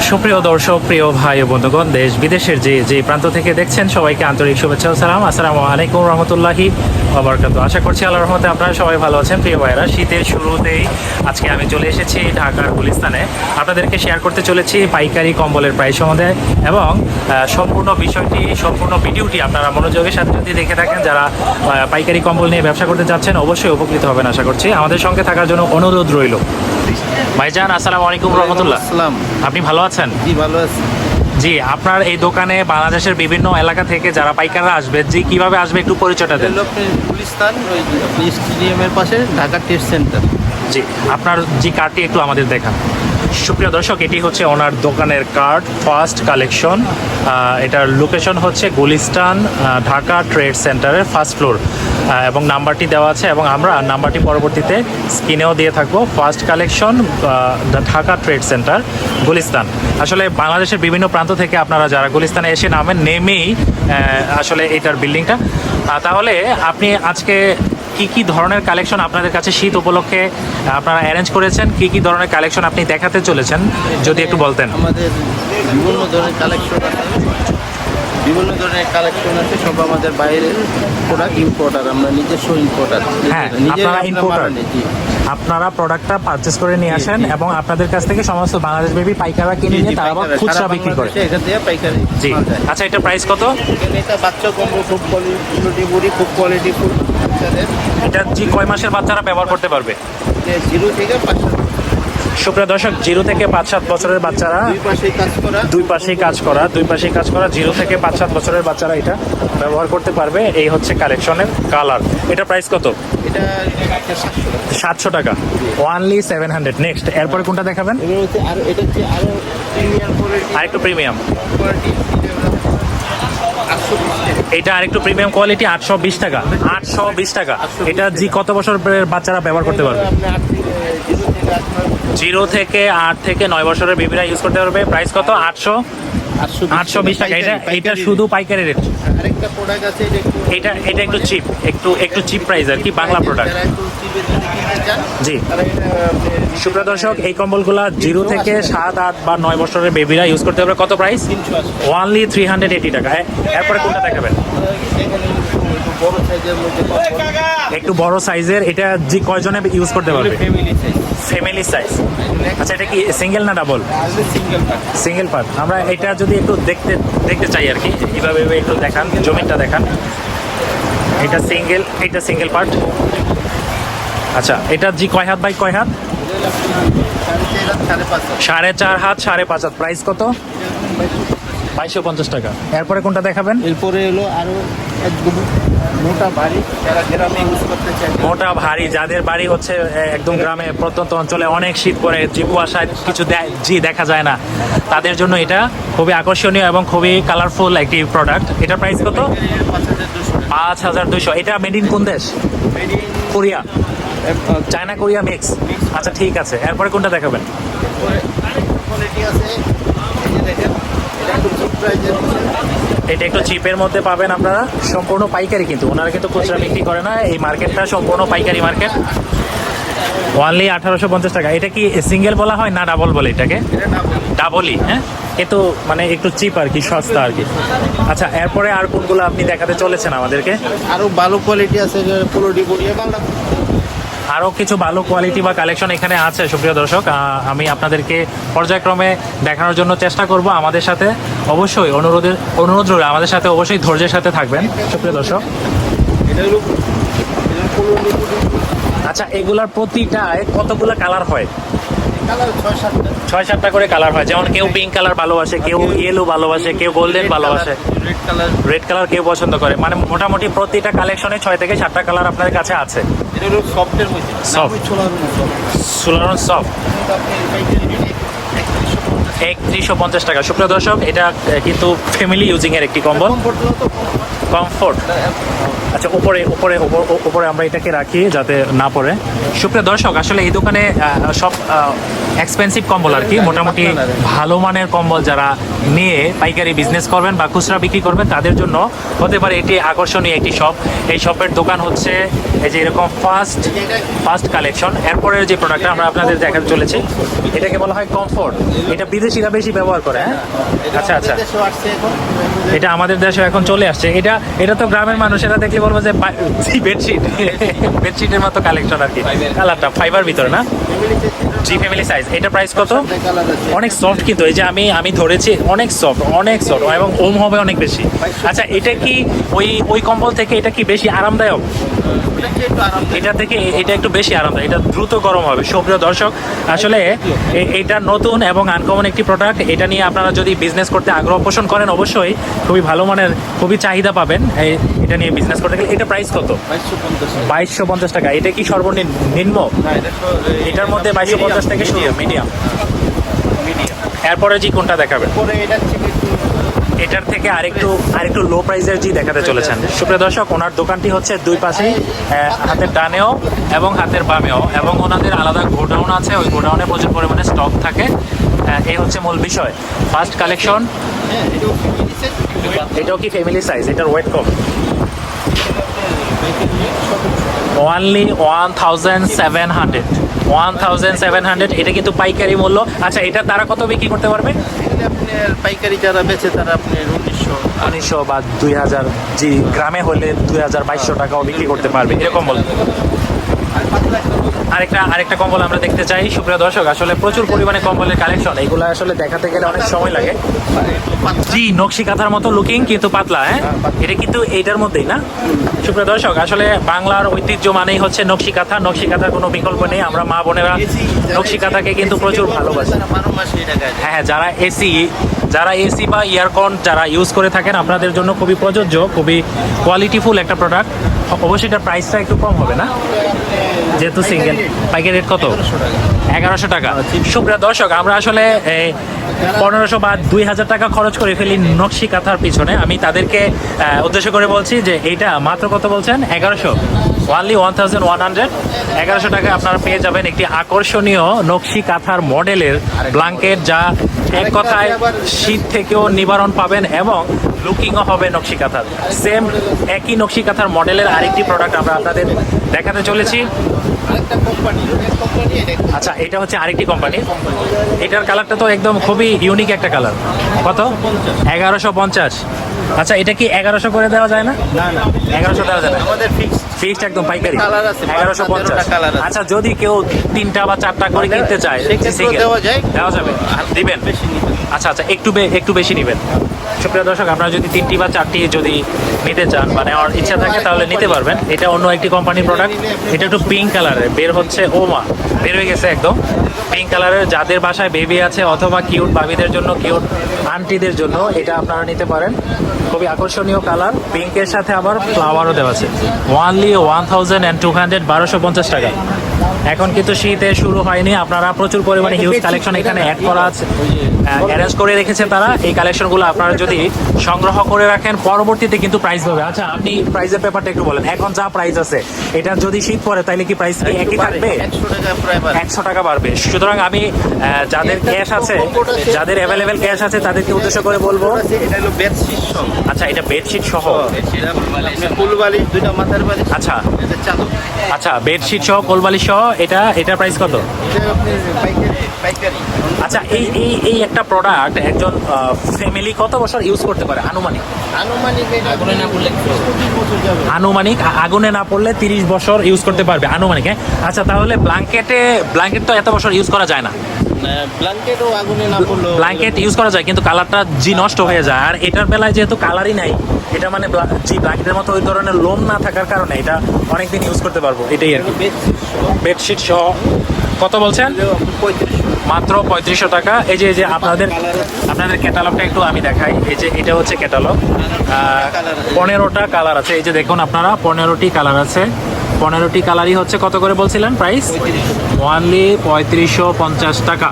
সুপ্রিয় দর্শক, প্রিয় ভাই ও বন্ধুগণ, দেশ বিদেশের যে প্রান্ত থেকে দেখছেন সবাইকে আন্তরিক শুভেচ্ছা ও সালাম। আসসালামু আলাইকুম রহমতুল্লাহি ওয়া বারাকাতুহু। আশা করছি আল্লাহর রহমতে আপনারা সবাই ভালো আছেন। প্রিয় ভাইরা, শীতের শুরুতেই আজকে আমি চলে এসেছি ঢাকার গুলিস্তানে। আপনাদেরকে শেয়ার করতে চলেছি পাইকারি কম্বলের প্রাইস সম্বন্ধে এবং সম্পূর্ণ বিষয়টি, সম্পূর্ণ ভিডিওটি আপনারা মনোযোগের সাথে যদি দেখে থাকেন, যারা পাইকারি কম্বল নিয়ে ব্যবসা করতে যাচ্ছেন অবশ্যই উপকৃত হবেন আশা করছি। আমাদের সঙ্গে থাকার জন্য অনুরোধ রইল। ভাইজান, আসসালামু আলাইকুম রহমতুল্লাহ। আপনি ভালো আছেন? জি, ভালো আছি। জি, আপনার এই দোকানে বাংলাদেশের বিভিন্ন এলাকা থেকে যারা পাইকাররা আসবে, জি কিভাবে আসবে একটু পরিচয়টা দেন। গুলিস্তান, ওই স্টেডিয়ামের পাশে ঢাকা টেস্ট সেন্টার। জি, আপনার জি কার্ডটি একটু আমাদের দেখান। সুপ্রিয় দর্শক, এটি হচ্ছে ওনার দোকানের কার্ড, ফার্স্ট কালেকশন। এটার লোকেশন হচ্ছে গুলিস্তান ঢাকা ট্রেড সেন্টারের ফার্স্ট ফ্লোর এবং নাম্বারটি দেওয়া আছে এবং আমরা নাম্বারটি পরবর্তীতে স্ক্রিনেও দিয়ে থাকবো। First collection, Dhaka trade centre, Gulistan. আসলে বাংলাদেশের বিভিন্ন প্রান্ত থেকে আপনারা যারা গুলিস্তানে এসে নামেন, নেমেই আসলে এটার বিল্ডিংটা। তাহলে আপনি আজকে কি কি ধরনের কালেকশন আপনাদের কাছে শীত উপলক্ষে আপনারা অ্যারেঞ্জ করেছেন, কি কি ধরনের কালেকশন আপনি দেখাতে চলেছেন যদি একটু বলতেন। আমাদের বিভিন্ন ধরনের কালেকশন আছে, সব আমাদের বাইরের প্রোডাক্ট ইম্পোর্টার, আমরা নিজস্ব ইম্পোর্টার। হ্যাঁ, আপনারা ইম্পোর্টার, আপনারা প্রোডাক্টটা পারচেস করে নিয়ে আসেন এবং আপনাদের কাছ থেকে সমস্ত বাংলাদেশ ব্যাপী পাইকাররা কিনে নিয়ে তারা আবার খুচরা বিক্রি করে। এখান থেকে পাইকারি। জি, আচ্ছা, এটা প্রাইস কত? এটা বাচ্চা কম্বো, খুব কোয়ালিটি, খুব কোয়ালিটি ফুল। এটা জি কয় মাসের বাচ্চারা ব্যবহার করতে পারবে? 0 থেকে 5। সুপ্রিয় দর্শক, 0 থেকে 5-7 বছরের বাচ্চারা, দুই পাশেই কাজ করা 0 থেকে 5-7 বছরের বাচ্চারা এটা ব্যবহার করতে পারবে। এই হচ্ছে কালেকশনের কালার। এটা প্রাইস কত? এটা 700 টাকা, ওনলি 700। নেক্সট, এরপরে কোনটা দেখাবেন? আরেকটু প্রিমিয়াম, এটা আরেকটু প্রিমিয়াম কোয়ালিটি, 820 টাকা। 820 টাকা। এটা জি কত বছরের বাচ্চারা ব্যবহার করতে পারবে? 0 থেকে 8 থেকে 9 বছরের বেবিরা ইউজ করতে পারবে। প্রাইস কত? 820 টাকা। এটা শুধু পাইকারি রেট। আরেকটা প্রোডাক্ট আছে, এটা একটু চিপ, একটু চিপ প্রাইস আর কি, বাংলা প্রোডাক্ট। জি, সুপ্রিয় দর্শক, এই কম্বলগুলা 0 থেকে 7, 8 বা 9 বছরের বেবিরা ইউজ করতে পারবে। কত প্রাইস? ওনলি 380 টাকা। এরপরে কোনটা দেখাবেন? একটু বড় সাইজের, এটা জি কয়জনে ইউজ করতে পারবে? Family size. আচ্ছা, এটা কি সিঙ্গেল না ডাবল? Single part. আমরা এটা যদি একটু দেখতে চাই আর কি, এইভাবে একটু দেখান, জমিনটা দেখান। এটা সিঙ্গেল পার্ট। আচ্ছা, এটা জি কয় হাত বাই কয় হাত? 4.5 হাত, 5.5 হাত। প্রাইস কত? 2250 টাকা। এরপরে কোনটা দেখাবেন? এরপরে হলো আরো একদম মোটা ভারী, যারা গ্রামে ইউজ করতে চায়। মোটা ভারী, যাদের বাড়ি হচ্ছে একদম গ্রামে প্রত্যন্ত অঞ্চলে, অনেক শীত পড়ে, যে কুয়াশায় কিছু দেখা যায় না, তাদের জন্য এটা খুবই আকর্ষণীয় এবং খুবই কালারফুল একটি প্রোডাক্ট। এটার প্রাইস কত? 5200। এটা মেড ইন কোন দেশ? Korea, China Korea mix. আচ্ছা, ঠিক আছে। এরপরে কোনটা দেখাবেন? এটা একটু চিপের মধ্যে পাবেন আপনারা, সম্পূর্ণ পাইকারি, কিন্তু ওনারা কিন্তু খুচরা বিক্রি করে না। এই মার্কেটটা সম্পূর্ণ পাইকারি মার্কেট। ওনলি 1850 টাকা। এটা কি সিঙ্গেল বলা হয় না ডাবল বলে? এটাকে ডাবলই। হ্যাঁ, কিন্তু মানে একটু চিপ আর কি, সস্তা আর কি। আচ্ছা, এরপরে আর কোনগুলো আপনি দেখাতে চলেছেন আমাদেরকে? আরো ভালো কোয়ালিটি আছে, আরও কিছু ভালো কোয়ালিটি বা কালেকশন এখানে আছে। সুপ্রিয় দর্শক, আমি আপনাদেরকে পর্যায়ক্রমে দেখানোর জন্য চেষ্টা করব। আমাদের সাথে অবশ্যই অনুরোধ রইল, আমাদের সাথে অবশ্যই ধৈর্যের সাথে থাকবেন সুপ্রিয় দর্শক। আচ্ছা, এগুলার প্রতিটায় কতগুলো কালার হয়? 6-7টা করে কালার হয়। যেমন কেউ পিঙ্ক কালার ভালোবাসে, কেউ ইয়েলো ভালোবাসে, কেউ গোল্ডেন ভালোবাসে, রেড কালার কেউ পছন্দ করে। মানে মোটামুটি প্রতিটা কালেকশনে 6 থেকে 7টা কালার আপনাদের কাছে আছে। সোলারন সফট, 3150 টাকা। সুপ্রিয় দর্শক, এটা কিন্তু ফ্যামিলি ইউজিং এর একটি কম্বল, কমফোর্ট। আচ্ছা, উপরে আমরা এটাকে রাখি যাতে না পড়ে। সুপ্রিয় দর্শক, আসলে এই দোকানে সব এক্সপেন্সিভ কম্বল আর কি, মোটামুটি ভালো মানের কম্বল যারা নিয়ে পাইকারি বিজনেস করবেন বা খুচরা বিক্রি করবেন তাদের জন্য হতে পারে এটি আকর্ষণীয় একটি শপ। এই শপের দোকান হচ্ছে এই যে এরকম ফার্স্ট কালেকশন। এরপরের যে প্রোডাক্টটা আমরা আপনাদের দেখাতে চলেছি, এটাকে বলা হয় কমফোর্ট। এটা বিদেশি বিদেশিরা বেশি ব্যবহার করে, হ্যাঁ? আচ্ছা আচ্ছা, দেশেও আসছে এখন। এটা আমাদের দেশে এখন চলে আসছে। এটা তো গ্রামের মানুষেরা দেখলে বলবো যে বেডশিট বেডশিটের মতো কালেকশন আর কি। কালারটা ফাইবার ভিতরে না, জি ফ্যামিলি সাইজ। এটা প্রাইস কত? কালার আছে। অনেক সফট কিন্তু, এই যে আমি ধরেছি, অনেক সফট এবং ওম হবে অনেক বেশি। আচ্ছা, এটা কি ওই কম্বল থেকে এটা কি বেশি আরামদায়ক? এটা হচ্ছে একটু আরাম। এটা থেকে এটা একটু বেশি আরামদায়ক, এটা দ্রুত গরম হবে। সুপ্রিয় দর্শক, আসলে এটা নতুন এবং আনকমন একটি প্রোডাক্ট। এটা নিয়ে আপনারা যদি বিজনেস করতে আগ্রহ পোষণ করেন, অবশ্যই খুবই ভালো মানের, খুবই চাহিদা পাবেন এটা নিয়ে বিজনেস করতে গেলে। এটা প্রাইস কত? 2250 টাকা। এটা কি সর্বনিম্ন? এটার মধ্যে 2250 থেকে শুরু, মিডিয়াম। এরপরে জি কোনটা দেখাবেন? পরে এটা থেকে একটু এটার থেকে আরেকটু লো প্রাইসের জি দেখাতে চলেছেন। সুপ্রিয় দর্শক, ওনার দোকানটি হচ্ছে দুই পাশেই, হাতের ডানেও এবং হাতের বামেও, এবং ওনাদের আলাদা গোডাউন আছে। ওই গোডাউনে প্রচুর পরিমাণে স্টক থাকে। এই হচ্ছে মূল বিষয়। First collection. হ্যাঁ, এটাও ফ্যামিলি সেট। এটাও কি ফ্যামিলি সাইজ? এটার ওয়েট কম? অনলি 1700। এটা কিন্তু পাইকারি মূল্য। আচ্ছা, এটা তারা কত বিক্রি করতে পারবে? এগুলো আপনার পাইকারি যারা বেচে তারা আপনার 1900 বা 2000, জি গ্রামে হলে 2200 টাকাও বিক্রি করতে পারবে, এরকম বল। আরেকটা কম্বল আমরা দেখতে চাই। সুপ্রিয় দর্শক, আসলে প্রচুর পরিমাণে কম্বলের কালেকশন, এগুলো আসলে দেখাতে গেলে অনেক সময় লাগে। জি, নকশি কাঁথার মতো লুকিং, কিন্তু পাতলা, হ্যাঁ? এটা কিন্তু এইটার মধ্যেই না? সুপ্রিয় দর্শক, আসলে বাংলার ঐতিহ্য মানেই হচ্ছে নকশি কাঁথা। নকশি কাঁথার কোনো বিকল্প নেই। আমরা মা বোনেরা নকশি কাঁথাকে কিন্তু প্রচুর ভালোবাসি। হ্যাঁ, যারা এসি বা ইয়ারকন যারা ইউজ করে থাকেন, আপনাদের জন্য খুবই প্রযোজ্য, খুবই কোয়ালিটিফুল একটা প্রোডাক্ট। অবশ্যই এটার প্রাইসটা একটু কম হবে না, যেহেতু সিঙ্গেল। পাইকারি রেট কত? 1100 টাকা। সুপ্রিয় দর্শক, আমরা আসলে 1500 বা 2000 টাকা খরচ করে ফেলি নকশি কাঁথার পিছনে। আমি তাদেরকে উদ্দেশ্য করে বলছি যে এইটা মাত্র কত বলছেন? 1100। অনলি 1100। 1100 টাকায় আপনারা পেয়ে যাবেন একটি আকর্ষণীয় নকশি কাঁথার মডেলের ব্ল্যাঙ্কেট, যা এক কথায় শীত থেকেও নিবারণ পাবেন এবং লুকিংও হবে নকশি কাঁথার। সেম একই নকশি কাঁথার মডেলের আরেকটি প্রোডাক্ট আমরা আপনাদের দেখাতে চলেছি। আচ্ছা, এটা হচ্ছে আরেকটি কোম্পানি। এটার কালারটা তো একদম খুবই ইউনিক একটা কালার। কত? 1150। আচ্ছা, এটা কি 1100 করে দেওয়া যায় না? না না, 1100 দেওয়া যায় না, আমাদের ফিক্সড একদম পাইকারি। কালার আছে, 1150। কালার আছে। আচ্ছা, যদি কেউ 3টা বা 4টা করে কিনতে চায়, সেক্ষেত্রেও দেওয়া যায়। দেওয়া যাবে, দিবেন? বেশি নিতে। আচ্ছা, একটু বেশি নেবেন। সুপ্রিয় দর্শক, আপনারা যদি 3টি বা 4টি যদি নিতে চান বা নেওয়ার ইচ্ছা থাকে, তাহলে নিতে পারবেন। এটা অন্য একটি কোম্পানির প্রোডাক্ট। এটা একটু পিঙ্ক কালারের বের হচ্ছে, ওমা বের হয়ে গেছে একদম পিঙ্ক কালারের। যাদের বাসায় বেবি আছে অথবা কিউট বাবিদের জন্য, কিউট আন্টিদের জন্য এটা আপনারা নিতে পারেন। খুবই আকর্ষণীয় কালার, পিঙ্কের সাথে আবার ফ্লাওয়ারও দেওয়া আছে। অনলি 1200, 1250 টাকা। এখন কিন্তু শীতে শুরু হয়নি, আপনারা প্রচুর পরিমাণে হিউজ কালেকশন এখানে অ্যাড করা আছে, অ্যারেঞ্জ করে রেখেছে তারা। এই কালেকশনগুলো আপনারা যদি সংগ্রহ করে রাখেন, পরবর্তীতে কিন্তু প্রাইস পাবে। আচ্ছা, আপনি প্রাইসের ব্যাপারটা একটু বলেন। এখন যা প্রাইস আছে, এটা যদি শীত পড়ে তাহলে কি প্রাইস কি একই থাকবে? 100 টাকা প্রায় বাড়ে। 100 টাকা বাড়বে। সুতরাং আমি যাদের ক্যাশ আছে, যাদের অ্যাভেলেবেল ক্যাশ আছে, তাদেরকে উদ্দেশ্য করে বলবো। এটা হলো বেডশিট সহ। আচ্ছা, এটা বেডশিট সহ? ফুল বালিশ, 2টা মাথার বালিশ। আচ্ছা এটা চাদর। আচ্ছা, বেডশিট সহ, কোলবালিশ সহ। এটার প্রাইস কত? এটা আপনি পাইকারি। আচ্ছা, এই একটা প্রোডাক্ট একজন ফ্যামিলি কত বছর ইউজ করতে পারে আনুমানিক? আনুমানিক এটা আগুনে না পড়লে 30 বছর যাবে। আনুমানিক আগুনে না পড়লে 30 বছর ইউজ করতে পারবে আনুমানিক, হ্যাঁ? আচ্ছা, তাহলে ব্ল্যাঙ্কেট তো এত বছর ইউজ করা যায় না। ব্ল্যাঙ্কেটও আগুনে না পড়লো। ব্ল্যাঙ্কেট ইউজ করা যায়, কিন্তু কালারটা জি নষ্ট হয়ে যায়। আর এটার বেলায় যেহেতু কালারই নাই, এটা মানে জি ব্ল্যাঙ্কেটের মতো ওই ধরনের লোম না থাকার কারণে এটা অনেকদিন ইউজ করতে পারবো, এটাই আর কি। বেডশিট সহ কত বলছেন? 3500। মাত্র 3500 টাকা। এই যে আপনাদের ক্যাটালগটা একটু আমি দেখাই। এই যে এটা হচ্ছে ক্যাটালগ। 15টা কালার আছে। এই যে দেখুন আপনারা, 15টি কালার আছে। 15টি কালারই হচ্ছে কত করে বলছিলেন প্রাইস? অনলি 3550 টাকা।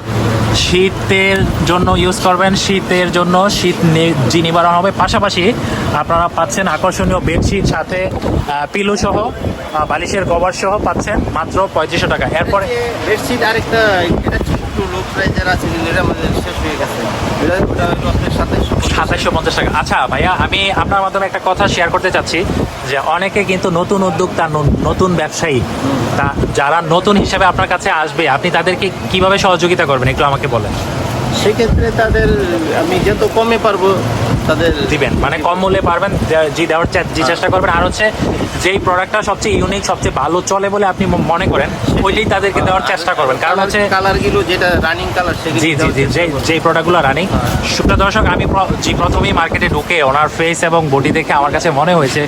শীতের জন্য ইউজ করবেন, শীতের জন্য শীত জি নিবারণ হবে। পাশাপাশি আপনারা পাচ্ছেন আকর্ষণীয় বেডশিট, সাথে পিলো সহ, বালিশের কভার সহ পাচ্ছেন মাত্র 3500 টাকা। এরপরে বেডশিট আরেকটা, এটা একটু লো প্রাইজের আছে, এটা আমাদের শেষ হয়ে গেছে। ওটা হলো আপনার 2750 টাকা। আচ্ছা ভাইয়া, আমি আপনার মাধ্যমে একটা কথা শেয়ার করতে চাচ্ছি যে অনেকে কিন্তু নতুন উদ্যোক্তা, নতুন ব্যবসায়ী, তা যারা নতুন হিসেবে আপনার কাছে আসবে, আপনি তাদেরকে কিভাবে সহযোগিতা করবেন একটু আমাকে বলেন। সেক্ষেত্রে তাদের আমি যত কমে পারবো তাদের দিবেন, মানে কম মূল্যে পারবেন, জি দেওয়ার যে চেষ্টা করবেন। আর হচ্ছে যেই প্রোডাক্টটা সবচেয়ে ইউনিক, সবচেয়ে ভালো চলে বলে আপনি মনে করেন, ওইটাই তাদেরকে দেওয়ার চেষ্টা করবেন। কারণ হচ্ছে কালারগুলো যেটা রানিং কালার সেগুলো জি জি জি যেই প্রোডাক্টগুলো রানিং। সুপ্রিয় দর্শক, আমি প্রথমেই মার্কেটে ঢুকে ওনার ফেস এবং বডি দেখে আমার কাছে মনে হয়েছে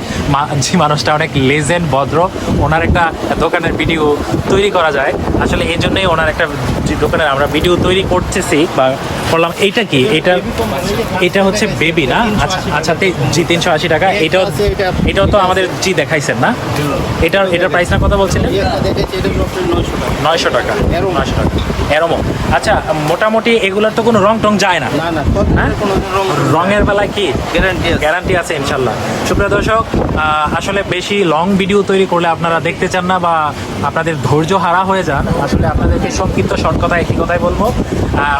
যে মানুষটা অনেক লেজেন্ড, ভদ্র। ওনার একটা দোকানের ভিডিও তৈরি করা যায়, আসলে এই জন্যই ওনার একটা যে দোকানের আমরা ভিডিও তৈরি করতেছি বা করলাম। এইটা কি? এটা হচ্ছে বেবি না? আচ্ছা আচ্ছা, জি 380 টাকা। এটাও তো আমাদের জি দেখাইছেন না? এটার প্রাইস না কথা বলছিলেন? দেখেছি এটা 900 টাকা। Aromo। 900 টাকা এরমো। আচ্ছা, মোটামুটি এগুলোর তো কোনো রং টং যায় না? না হ্যাঁ? কোনো রঙের বেলায় কি গ্যারান্টি গ্যারান্টি আছে ইনশাল্লাহ? সুপ্রিয় দর্শক, আসলে বেশি লং ভিডিও তৈরি করলে আপনারা দেখতে চান না বা আপনাদের ধৈর্য হারা হয়ে যান। আসলে আপনাদেরকে সংক্ষিপ্ত শর্ট কথা একই কথাই বলবো।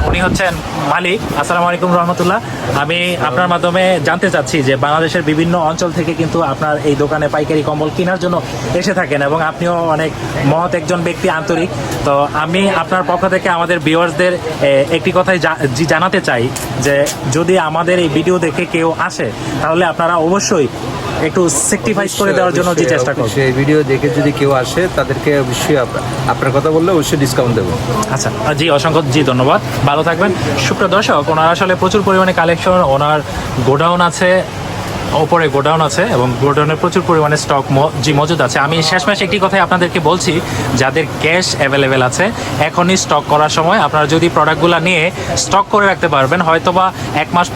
উনি হচ্ছেন মালিক। আসসালামু আলাইকুম রহমতুল্লাহ। আমি আপনার মাধ্যমে জানতে চাচ্ছি যে বাংলাদেশের বিভিন্ন অঞ্চল থেকে কিন্তু আপনার এই দোকানে পাইকারি কম্বল কেনার জন্য এসে থাকেন এবং আপনিও অনেক মহৎ একজন ব্যক্তি, আন্তরিক। তো আমি আপনার পক্ষ থেকে আমাদের ভিউয়ার্সদের একটি কথাই জানাতে চাই যে যদি আমাদের এই ভিডিও দেখে কেউ আসে তাহলে আপনারা অবশ্যই একটু স্যাক্রিফাইস করে দেওয়ার জন্য যে চেষ্টা করবেন। সেই ভিডিও দেখে যদি কেউ আসে তাদেরকে অবশ্যই আপনার কথা বললে অবশ্যই ডিসকাউন্ট দেবো। আচ্ছা জি, অসংখ্য জি ধন্যবাদ, ভালো থাকবেন। সুপ্রিয় দর্শক, ওনার আসলে প্রচুর পরিমাণে কালেকশন, ওনার গোডাউন আছে, ওপরে গোডাউন আছে এবং গোডাউনে প্রচুর পরিমাণে স্টক জি মজুদ আছে। আমি শেষমেশ একটি কথাই আপনাদেরকে বলছি, যাদের ক্যাশ অ্যাভেলেবেল আছে এখনই স্টক করার সময়। আপনারা যদি প্রোডাক্টগুলো নিয়ে স্টক করে রাখতে পারবেন, হয়তোবা 1 মাস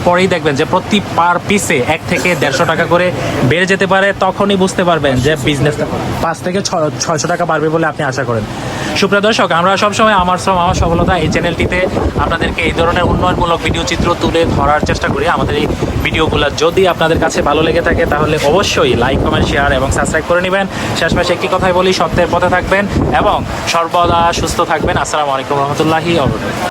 পরেই দেখবেন যে প্রতি পার পিসে 1 থেকে 150 টাকা করে বেড়ে যেতে পারে। তখনই বুঝতে পারবেন যে বিজনেসটা 5 থেকে 600 টাকা বাড়বে বলে আপনি আশা করেন। সুপ্রিয় দর্শক, আমরা সবসময় আমার শ্রম আমার সফলতা এই চ্যানেলটিতে আপনাদেরকে এই ধরনের উন্নয়নমূলক ভিডিও চিত্র তুলে ধরার চেষ্টা করি। আমাদের এই ভিডিওগুলো যদি আপনাদের কাছে ভালো লেগে থাকে তাহলে অবশ্যই লাইক, কমেন্ট, শেয়ার এবং সাবস্ক্রাইব করে নেবেন। শেষমেশ একটি কথাই বলি, সত্যের পথে থাকবেন এবং সর্বদা সুস্থ থাকবেন। আসসালামু আলাইকুম রহমতুল্লাহি ওয়া বারাকাতুহু।